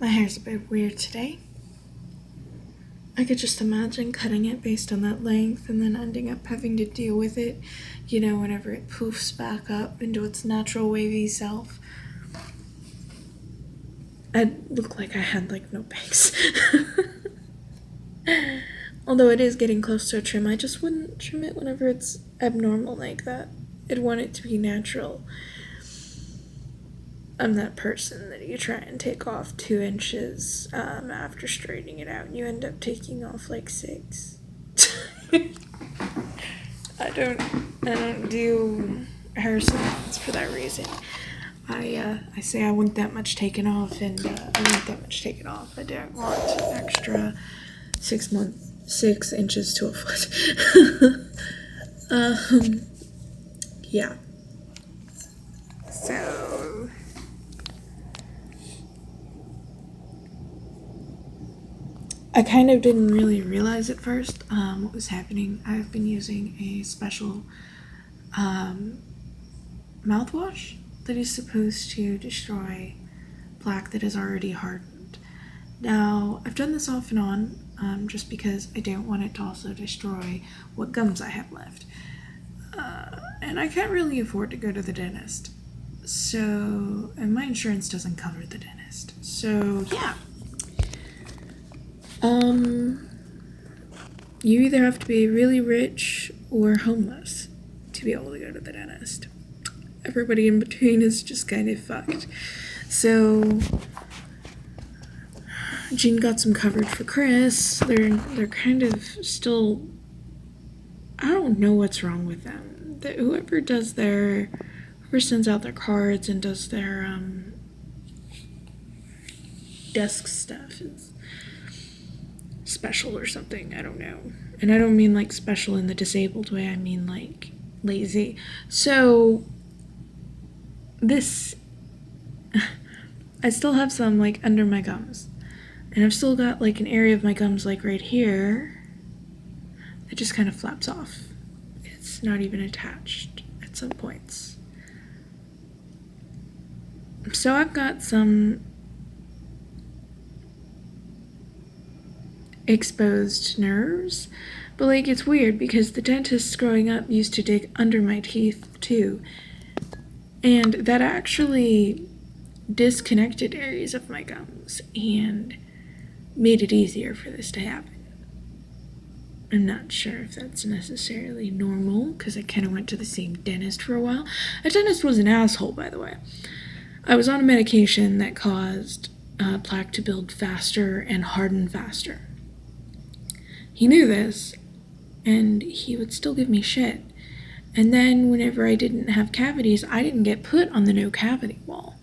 My hair's a bit weird today. I could just imagine cutting it based on that length and then ending up having to deal with it, whenever it poofs back up into its natural wavy self. I'd look like I had, no bangs. Although it is getting close to a trim, I just wouldn't trim it whenever it's abnormal like that. I'd want it to be natural. I'm that person that you try and take off 2 inches after straightening it out, and you end up taking off 6. I don't do hair salons for that reason. I say I want that much taken off, and I want that much taken off. I don't want extra 6 inches to a foot. Yeah. So I kind of didn't really realize at first what was happening. I've been using a special mouthwash that is supposed to destroy plaque that is already hardened. Now, I've done this off and on just because I don't want it to also destroy what gums I have left. And I can't really afford to go to the dentist. So, and my insurance doesn't cover the dentist. So, yeah. You either have to be really rich or homeless to be able to go to the dentist. Everybody in between is just kind of fucked. So, Jean got some coverage for Chris. They're kind of still, I don't know what's wrong with them. Whoever sends out their cards and does their desk stuff is special or something. I don't know. And I don't mean special in the disabled way. I mean lazy. So this, I still have some under my gums. And I've still got an area of my gums right here that just kind of flaps off. It's not even attached at some points. So I've got some exposed nerves, but it's weird because the dentists growing up used to dig under my teeth too, and that actually disconnected areas of my gums and made it easier for this to happen. I'm not sure if that's necessarily normal because I kind of went to the same dentist for a while. A dentist was an asshole, by the way. I was on a medication that caused plaque to build faster and harden faster. He knew this, and he would still give me shit. And then whenever I didn't have cavities, I didn't get put on the no cavity wall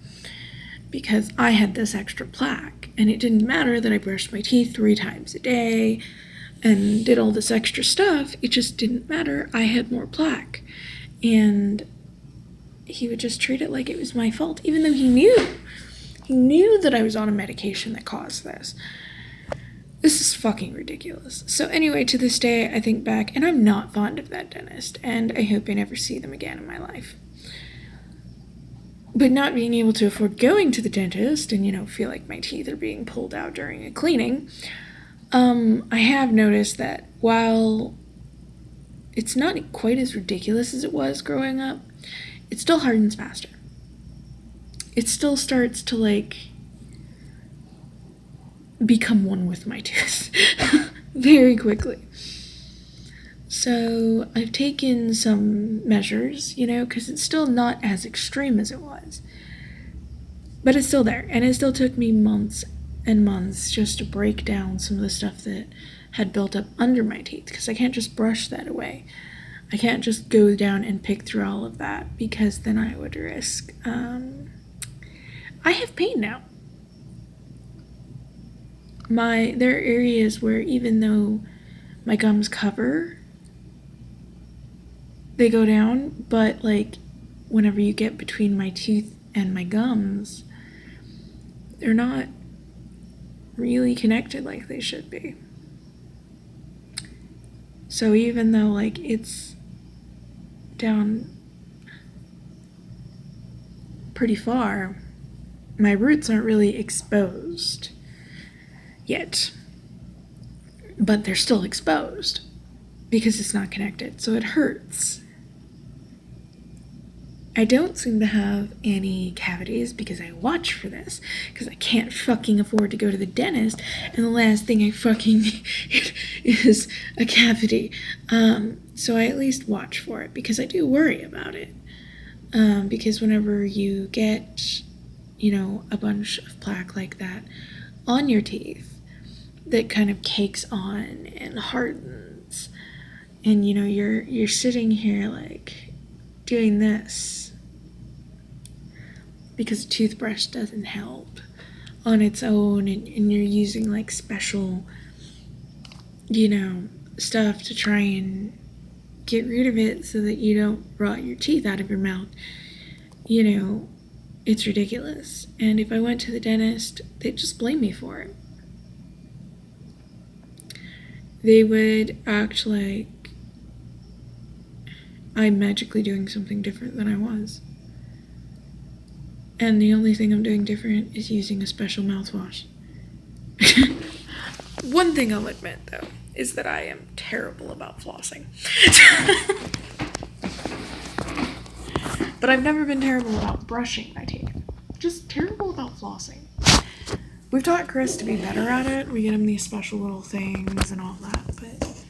because I had this extra plaque. And it didn't matter that I brushed my teeth 3 times a day and did all this extra stuff. It just didn't matter. I had more plaque. And he would just treat it like it was my fault, even though he knew that I was on a medication that caused this. This is fucking ridiculous. So anyway, to this day, I think back, and I'm not fond of that dentist, and I hope I never see them again in my life. But not being able to afford going to the dentist and, feel like my teeth are being pulled out during a cleaning, I have noticed that while it's not quite as ridiculous as it was growing up, it still hardens faster. It still starts to, become one with my tooth very quickly. So I've taken some measures, because it's still not as extreme as it was. But it's still there, and it still took me months and months just to break down some of the stuff that had built up under my teeth, because I can't just brush that away. I can't just go down and pick through all of that, because then I would risk, I have pain now. There are areas where even though my gums cover, they go down, but whenever you get between my tooth and my gums, they're not really connected like they should be. So even though it's down pretty far, my roots aren't really exposed yet, but they're still exposed because it's not connected, so it hurts. I don't seem to have any cavities because I watch for this, because I can't fucking afford to go to the dentist, and the last thing I fucking need is a cavity. So I at least watch for it, because I do worry about it. Because whenever you get, a bunch of plaque like that on your teeth that kind of cakes on and hardens, and, you're sitting here, like, doing this, because a toothbrush doesn't help on its own, and you're using like special, stuff to try and get rid of it so that you don't rot your teeth out of your mouth. It's ridiculous. And if I went to the dentist, they'd just blame me for it. They would act like I'm magically doing something different than I was. And the only thing I'm doing different is using a special mouthwash. One thing I'll admit, though, is that I am terrible about flossing. But I've never been terrible about brushing my teeth. Just terrible about flossing. We've taught Chris to be better at it. We get him these special little things and all that, but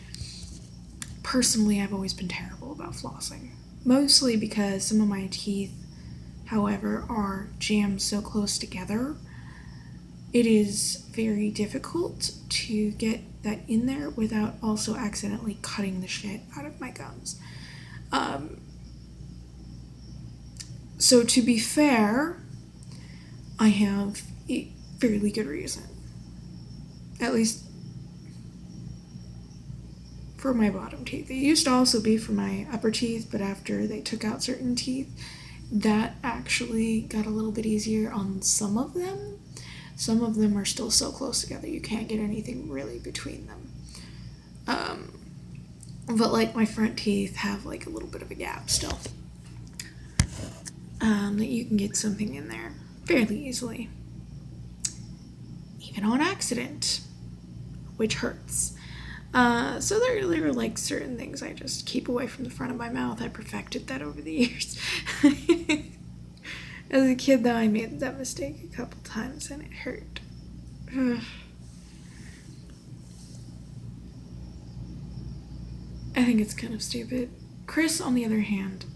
personally, I've always been terrible about flossing. Mostly because some of my teeth, however, are jammed so close together, it is very difficult to get that in there without also accidentally cutting the shit out of my gums. So to be fair, I have a fairly good reason. At least for my bottom teeth. It used to also be for my upper teeth, but after they took out certain teeth, that actually got a little bit easier on some of them. Some of them are still so close together you can't get anything really between them. But like my front teeth have like a little bit of a gap still. That you can get something in there fairly easily. Even on accident, which hurts. So there are like certain things I just keep away from the front of my mouth. I perfected that over the years. As a kid, though, I made that mistake a couple times and it hurt. I think it's kind of stupid. Chris, on the other hand,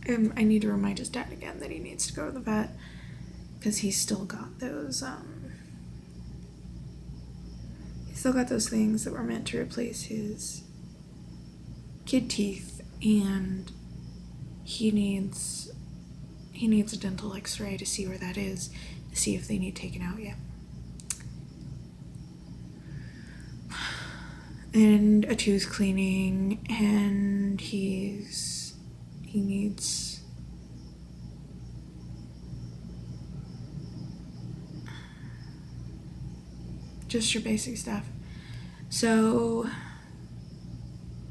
I need to remind his dad again that he needs to go to the vet, because he's still got those, things that were meant to replace his kid teeth, and he needs a dental x-ray to see where that is, to see if they need taken out yet. And a tooth cleaning, and he needs just your basic stuff. So,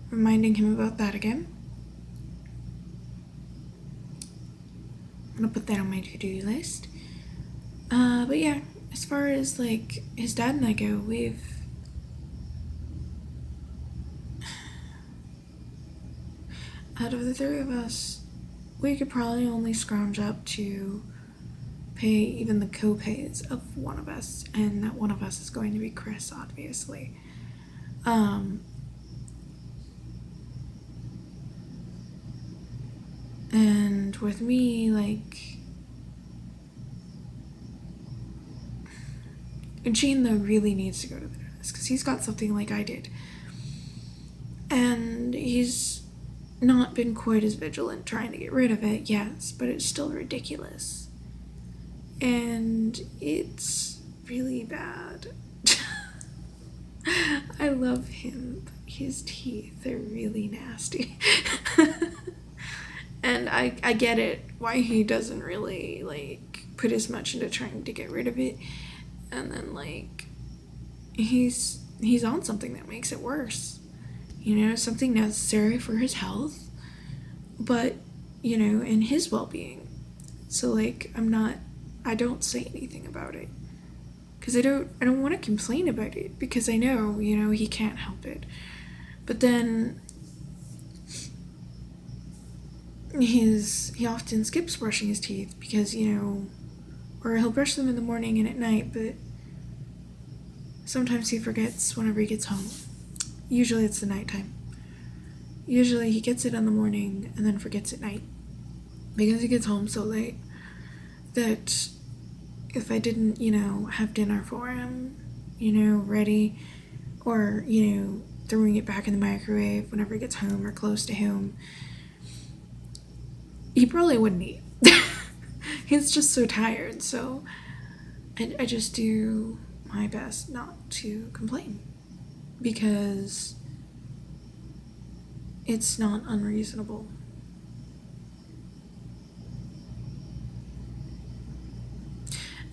reminding him about that again. I'm gonna put that on my to-do list. But yeah, as far as like his dad and I go, out of the three of us, we could probably only scrounge up to pay even the co-pays of one of us, and that one of us is going to be Chris, obviously. And with me, like, Gene, though, really needs to go to the dentist because he's got something like I did, and he's not been quite as vigilant trying to get rid of it, yes, but it's still ridiculous. And it's really bad. I love him, but his teeth are really nasty. And I get it, why he doesn't really, like, put as much into trying to get rid of it. And then, like, he's on something that makes it worse. Something necessary for his health, but, and his well-being. So, like, I'm not I don't say anything about it. Because I don't want to complain about it, because I know, he can't help it. But then he often skips brushing his teeth because, or he'll brush them in the morning and at night, but sometimes he forgets whenever he gets home. Usually it's the nighttime. Usually he gets it in the morning and then forgets at night because he gets home so late that if I didn't, have dinner for him, ready, or, throwing it back in the microwave whenever he gets home or close to home, he probably wouldn't eat. He's just so tired, so I just do my best not to complain because it's not unreasonable.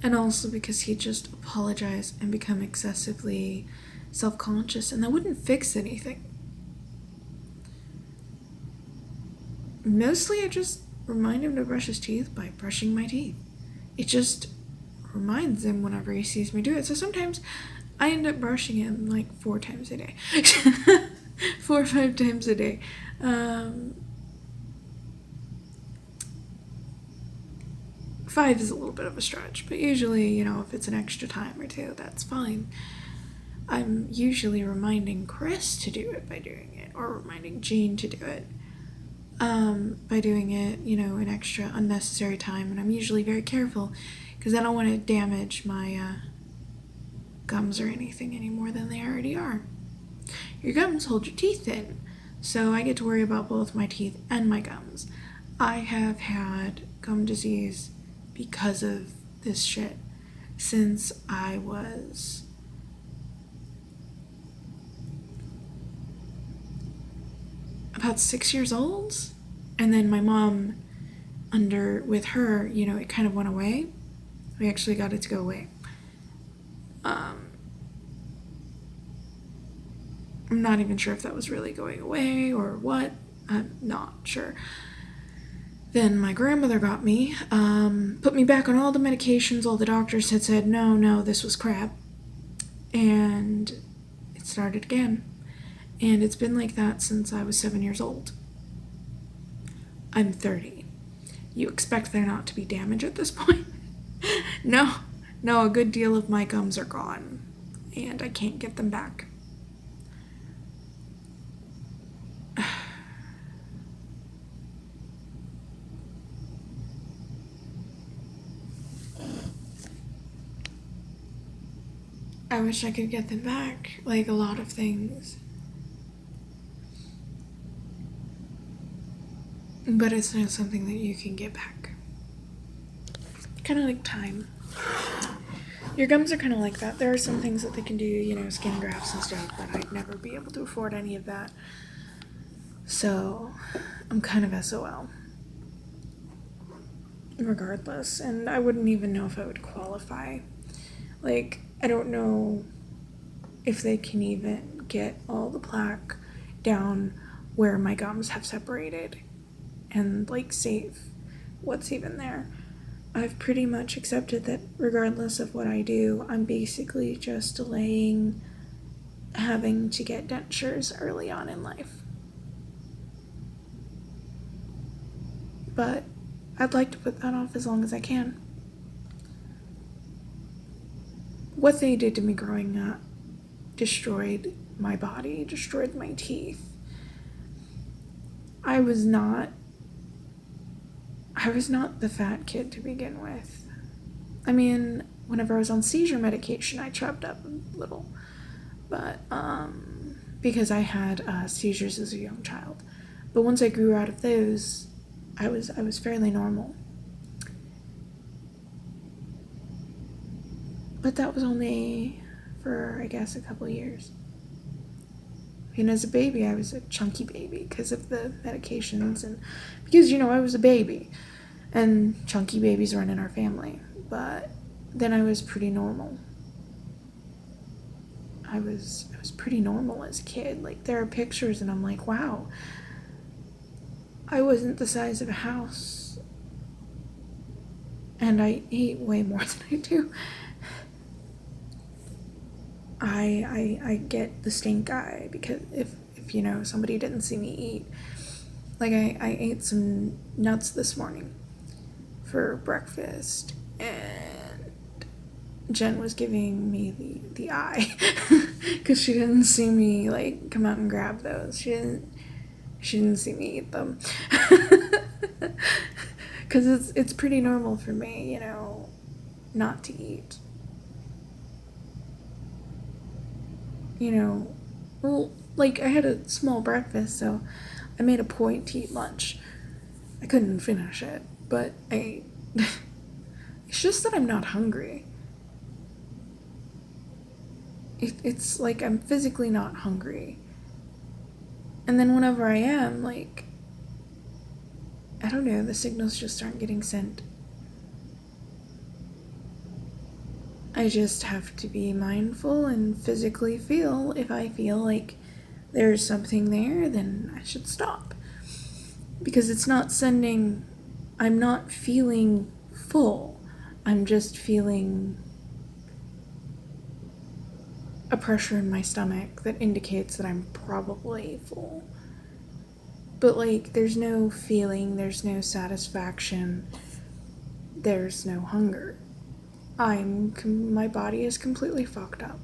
And also because he'd just apologize and become excessively self-conscious, and that wouldn't fix anything. Mostly I just remind him to brush his teeth by brushing my teeth. It just reminds him whenever he sees me do it. So sometimes I end up brushing him like 4 times a day. 4 or 5 times a day. 5 is a little bit of a stretch, but usually, if it's an extra time or 2, that's fine. I'm usually reminding Chris to do it by doing it, or reminding Jean to do it by doing it, an extra unnecessary time. And I'm usually very careful because I don't want to damage my gums or anything any more than they already are. Your gums hold your teeth in, so I get to worry about both my teeth and my gums. I have had gum disease because of this shit since I was about 6 years old. And then my mom, with her, it kind of went away. We actually got it to go away. I'm not even sure if that was really going away or what. I'm not sure. Then my grandmother got me, put me back on all the medications. All the doctors had said, no, this was crap. And it started again. And it's been like that since I was 7 years old. I'm 30. You expect there not to be damage at this point? No, a good deal of my gums are gone, and I can't get them back. I wish I could get them back, like a lot of things. But it's not something that you can get back. Kind of like time. Your gums are kind of like that. There are some things that they can do, skin grafts and stuff, but I'd never be able to afford any of that. So, I'm kind of SOL. Regardless, and I wouldn't even know if I would qualify. Like, I don't know if they can even get all the plaque down where my gums have separated and, save what's even there. I've pretty much accepted that regardless of what I do, I'm basically just delaying having to get dentures early on in life. But I'd like to put that off as long as I can. What they did to me growing up destroyed my body, destroyed my teeth. I was not the fat kid to begin with. I mean, whenever I was on seizure medication, I chubmed up a little. But, because I had seizures as a young child. But once I grew out of those, I was fairly normal. But that was only for, I guess, a couple years. And as a baby, I was a chunky baby because of the medications and because, I was a baby. And chunky babies run in our family. But then I was pretty normal. I was pretty normal as a kid. Like, there are pictures and I'm like, wow. I wasn't the size of a house. and I eat way more than I do. I get the stink eye because if somebody didn't see me eat, like I ate some nuts this morning for breakfast, and Jen was giving me the eye because she didn't see me like come out and grab those. She didn't see me eat them. Because it's pretty normal for me, not to eat. Well, like I had a small breakfast, so I made a point to eat lunch. I couldn't finish it, but I ate. It's just that I'm not hungry. It's like I'm physically not hungry. And then whenever I am, like, I don't know, the signals just aren't getting sent. I just have to be mindful and physically feel. If I feel like there's something there, then I should stop. Because it's not sending, I'm not feeling full. I'm just feeling a pressure in my stomach that indicates that I'm probably full. But like, there's no feeling, there's no satisfaction, there's no hunger. My body is completely fucked up.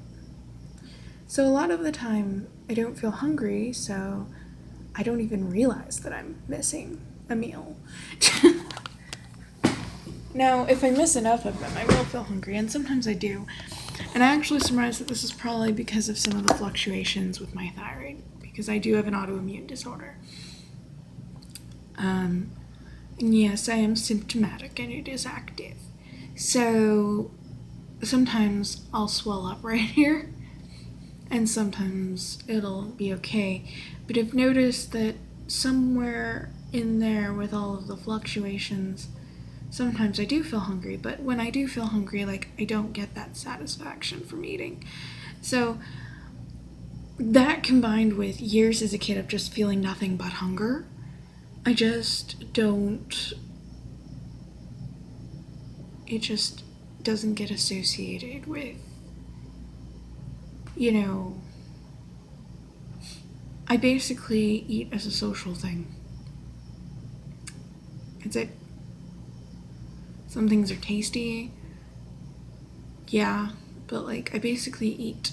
So a lot of the time, I don't feel hungry, so I don't even realize that I'm missing a meal. Now, if I miss enough of them, I will feel hungry, and sometimes I do. And I actually surmise that this is probably because of some of the fluctuations with my thyroid, because I do have an autoimmune disorder. And yes, I am symptomatic, and it is active. So sometimes I'll swell up right here, and sometimes it'll be okay. But I've noticed that somewhere in there with all of the fluctuations, sometimes I do feel hungry, but when I do feel hungry, like, I don't get that satisfaction from eating. So that combined with years as a kid of just feeling nothing but hunger, I just don't, it just doesn't get associated with, I basically eat as a social thing. It's it. Some things are tasty, yeah, but like I basically eat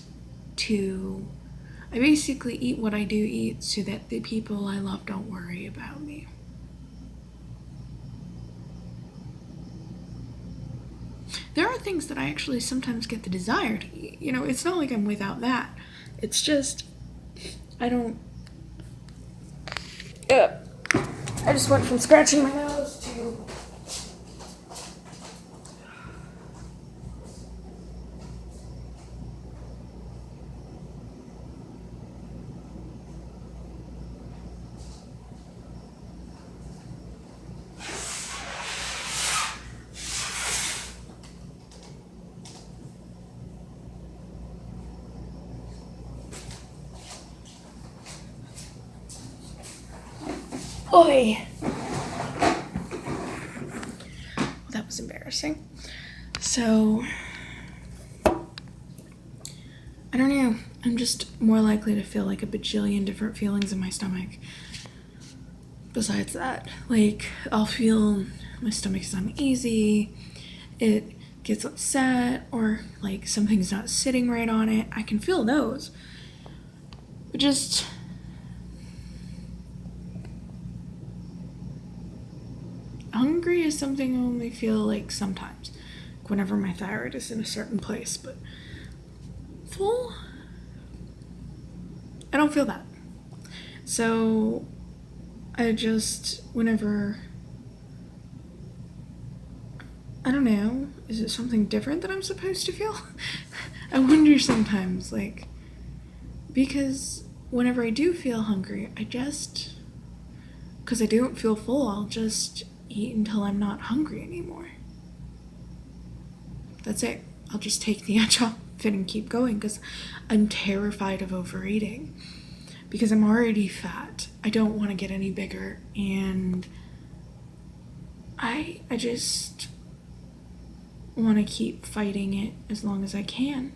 what I do eat so that the people I love don't worry about me. There are things that I actually sometimes get the desire to eat. It's not like I'm without that. It's just, I don't... I just went from scratching my nose to... Oi! Well, that was embarrassing. So, I don't know. I'm just more likely to feel like a bajillion different feelings in my stomach. Besides that, like, I'll feel my stomach is uneasy, it gets upset, or like something's not sitting right on it. I can feel those. But just... hungry is something I only feel like sometimes, whenever my thyroid is in a certain place, but full, I don't feel that. So I just, whenever, I don't know, is it something different that I'm supposed to feel? I wonder sometimes, like, because whenever I do feel hungry, because I don't feel full, I'll just eat until I'm not hungry anymore. That's it. I'll just take the edge off it and keep going because I'm terrified of overeating because I'm already fat. I don't want to get any bigger, and I just want to keep fighting it as long as I can.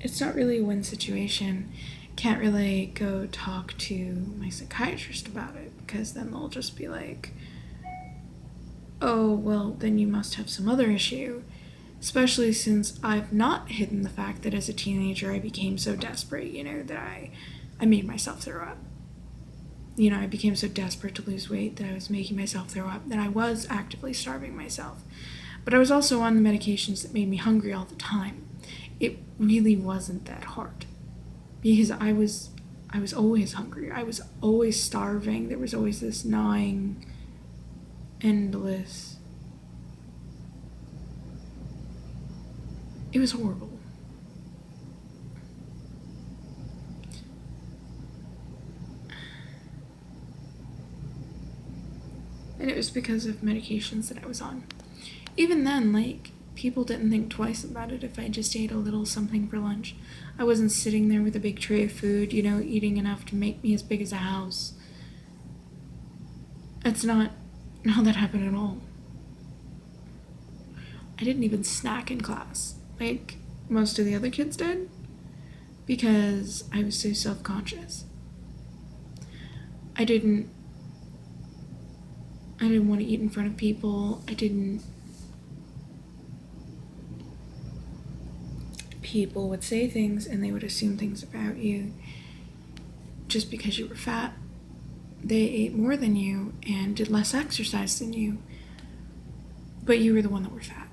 It's not really a win situation. Can't really go talk to my psychiatrist about it, because then they'll just be like, oh, well, then you must have some other issue. Especially since I've not hidden the fact that as a teenager I became so desperate, that I made myself throw up. I became so desperate to lose weight that I was making myself throw up, that I was actively starving myself. But I was also on the medications that made me hungry all the time. It really wasn't that hard, because I was always hungry. I was always starving. There was always this gnawing, endless. It was horrible. And it was because of medications that I was on. Even then, people didn't think twice about it if I just ate a little something for lunch. I wasn't sitting there with a big tray of food, eating enough to make me as big as a house. That's not how that happened at all. I didn't even snack in class, like most of the other kids did, because I was so self-conscious. I didn't want to eat in front of people. People would say things and they would assume things about you just because you were fat. They ate more than you and did less exercise than you, but you were the one that were fat.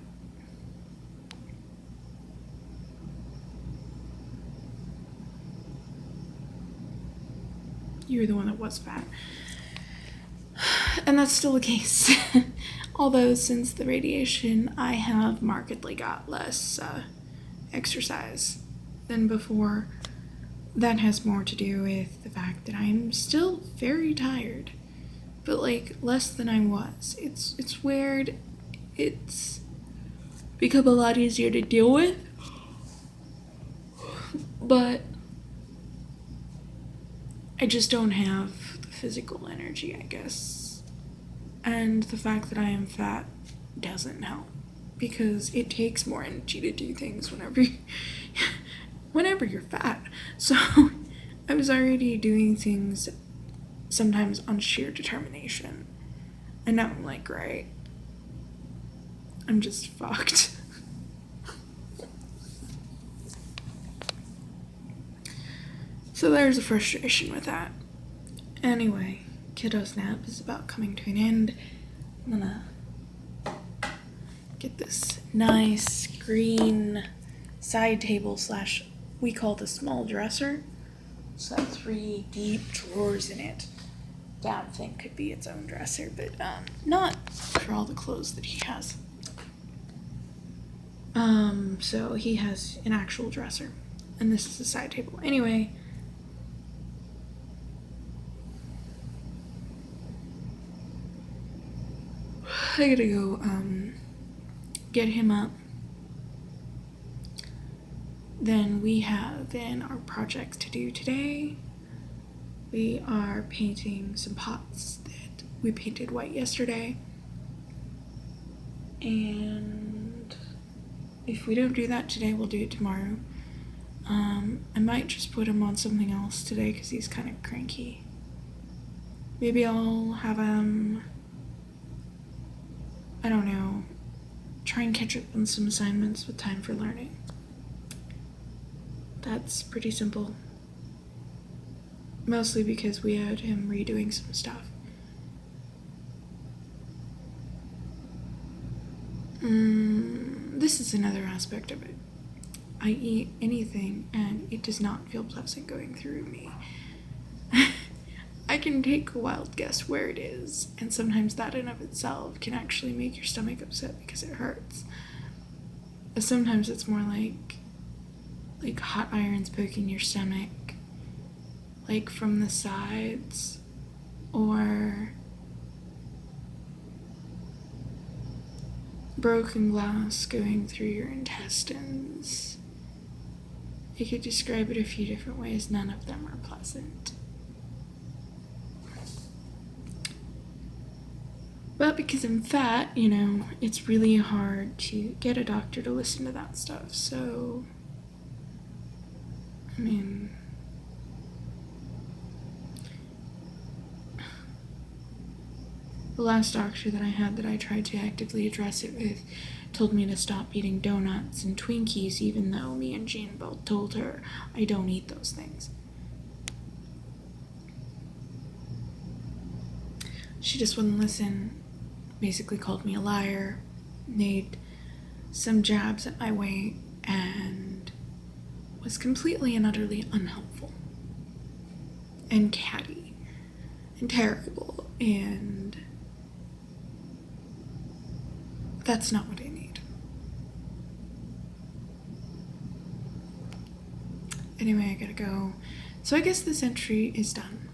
You were the one that was fat. And that's still the case. Although since the radiation, I have markedly got less exercise than before. That has more to do with the fact that I'm still very tired, but less than I was. It's weird. It's become a lot easier to deal with, but I just don't have the physical energy, I guess. And the fact that I am fat doesn't help, because it takes more energy to do things whenever you're fat. So I was already doing things sometimes on sheer determination. And now I'm right, I'm just fucked. So there's a frustration with that. Anyway, kiddo's nap is about coming to an end. I'm gonna get this nice green side table / we call the small dresser. It's got 3 deep drawers in it. Dad think could be its own dresser, but not for all the clothes that he has. So he has an actual dresser, and this is a side table. Anyway, I gotta go get him up. Then we have our projects to do today. We are painting some pots that we painted white yesterday. And if we don't do that today, we'll do it tomorrow. I might just put him on something else today because he's kind of cranky. Maybe I'll have him, I don't know, try and catch up on some assignments with time for learning. That's pretty simple. Mostly because we had him redoing some stuff. This is another aspect of it. I eat anything and it does not feel pleasant going through me. I can take a wild guess where it is, and sometimes that in of itself can actually make your stomach upset because it hurts. Sometimes it's more like hot irons poking your stomach, from the sides, or broken glass going through your intestines. You could describe it a few different ways, none of them are pleasant. But because I'm fat, you know, it's really hard to get a doctor to listen to that stuff. So, I mean, the last doctor that I had that I tried to actively address it with told me to stop eating donuts and Twinkies, even though me and Jean both told her I don't eat those things. She just wouldn't listen. Basically called me a liar, made some jabs at my weight, and was completely and utterly unhelpful and catty and terrible, and that's not what I need. Anyway, I gotta go. So I guess this entry is done.